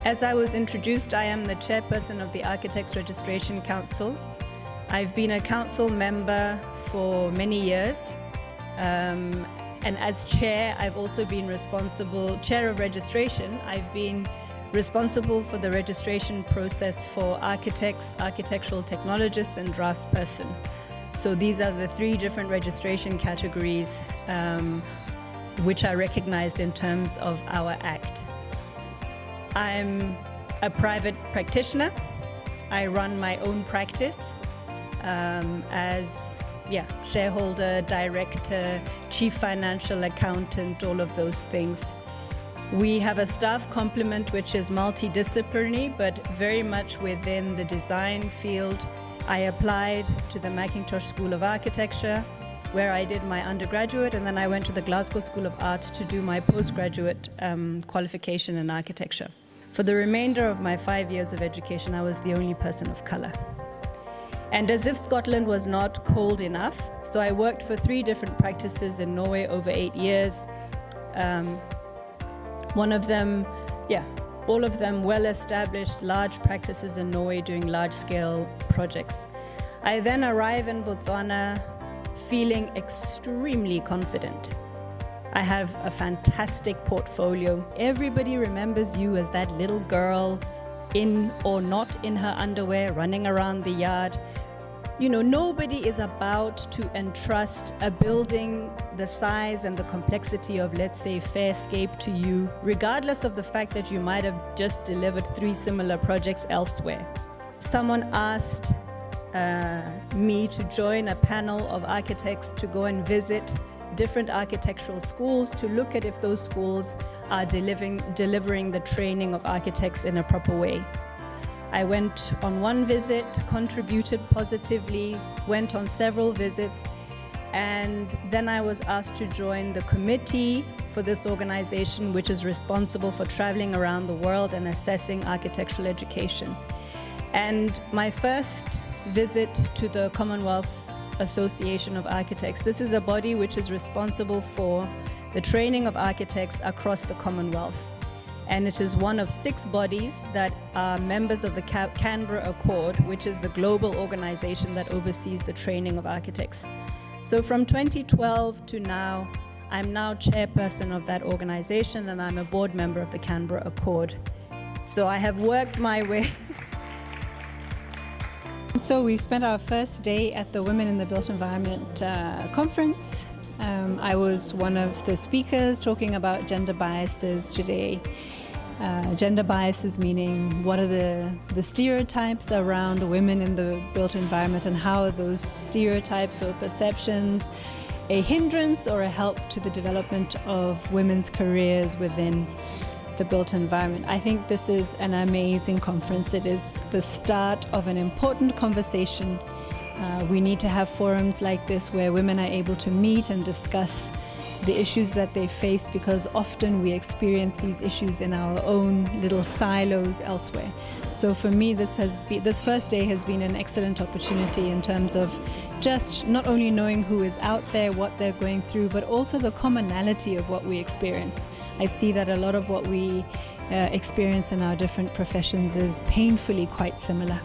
As I was introduced, I am the Chairperson of the Architects Registration Council. I've been a council member for many years, and as chair, I've also been chair of registration. I've been responsible for the registration process for architects, architectural technologists, and draftsperson. So these are the three different registration categories which are recognized in terms of our Act. I'm a private practitioner. I run my own practice as shareholder, director, chief financial accountant, all of those things. We have a staff complement which is multidisciplinary, but very much within the design field. I applied to the Macintosh School of Architecture, where I did my undergraduate, and then I went to the Glasgow School of Art to do my postgraduate qualification in architecture. For the remainder of my 5 years of education, I was the only person of color. And as if Scotland was not cold enough, so I worked for 3 different practices in Norway over 8 years. All of them well-established large practices in Norway doing large-scale projects. I then arrive in Botswana feeling extremely confident. I have a fantastic portfolio. Everybody remembers you as that little girl in or not in her underwear running around the yard. You know, nobody is about to entrust a building the size and the complexity of, let's say, Fairscape to you, regardless of the fact that you might have just delivered 3 similar projects elsewhere. Someone asked me to join a panel of architects to go and visit different architectural schools to look at if those schools are delivering the training of architects in a proper way. I went on one visit, contributed positively, went on several visits, and then I was asked to join the committee for this organization, which is responsible for traveling around the world and assessing architectural education. And my first visit to the Commonwealth Association of Architects. This is a body which is responsible for the training of architects across the Commonwealth. And it is one of 6 bodies that are members of the Canberra Accord, which is the global organization that oversees the training of architects. So from 2012 to now, I'm now chairperson of that organization, and I'm a board member of the Canberra Accord. So I have worked my way. So we spent our first day at the Women in the Built Environment conference. I was one of the speakers talking about gender biases today. Gender biases meaning what are the stereotypes around women in the built environment, and how are those stereotypes or perceptions a hindrance or a help to the development of women's careers within the built environment. I think this is an amazing conference. It is the start of an important conversation. We need to have forums like this where women are able to meet and discuss the issues that they face, because often we experience these issues in our own little silos elsewhere. So for me, this first day has been an excellent opportunity in terms of just not only knowing who is out there, what they're going through, but also the commonality of what we experience. I see that a lot of what we experience in our different professions is painfully quite similar.